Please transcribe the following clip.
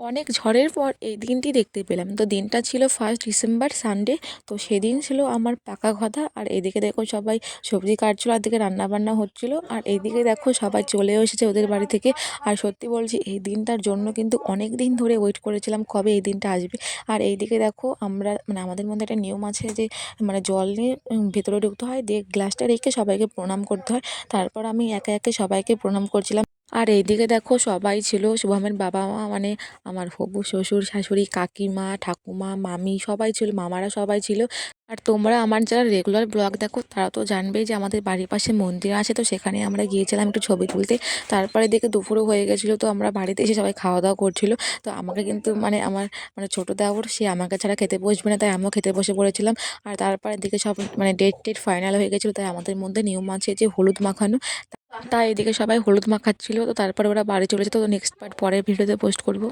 অনেক ঝড়ের পর এই দিনটি দেখতে পেলাম। তো দিনটা ছিল 1 ডিসেম্বর সানডে। তো সেদিন ছিল আমার পাকা কথা। আর এদিকে দেখো সবাই সবজি কাটছিল, আর এদিকে রান্নাবান্না হচ্ছিল। আর এইদিকে দেখো সবাই চলেও এসেছে ওদের বাড়ি থেকে। আর সত্যি বলছি এই দিনটার জন্য কিন্তু অনেক দিন ধরে ওয়েট করেছিলাম কবে এই দিনটা আসবে। আর এইদিকে দেখো আমরা মানে আমাদের মধ্যে একটা নিয়ম আছে যে মানে জল নিয়ে ভেতরে ঢুকতে হয়, দিয়ে গ্লাসটা রেখে সবাইকে প্রণাম করতে হয়। তারপর আমি একে একে সবাইকে প্রণাম করছিলাম। আর এইদিকে দেখো সবাই ছিল, শুভমের বাবা মা মানে আমার হবু শ্বশুর শাশুড়ি কাকিমা ঠাকুমা মামি সবাই ছিল, মামারা সবাই ছিল। আর তোমরা আমার যারা রেগুলার ব্লগ দেখো তারা তো জানবেই যে আমাদের বাড়ির পাশে মন্দির আছে, তো সেখানে আমরা গিয়েছিলাম একটু ছবি তুলতে। তারপরে দেখে দুপুরও হয়ে গেছিলো, তো আমরা বাড়িতে এসে সবাই খাওয়া দাওয়া করছিল। তো আমাকে কিন্তু মানে আমার মানে ছোটো দেওর সে আমাকে ছাড়া খেতে বসবে না, তাই আমিও খেতে বসে পড়েছিলাম। আর তারপরে দিকে সব মানে ডেট টেট ফাইনাল হয়ে গেছিলো, তাই আমাদের মধ্যে নিয়ম আছে যে হলুদ মাখানো। তাই এদিকে সবাই হলুদ মাখাচ্ছিল। তো তারপরে ওরা বাড়ি চলে যেত। তো নেক্সট পার্ট পরের ভিডিওতে পোস্ট করব।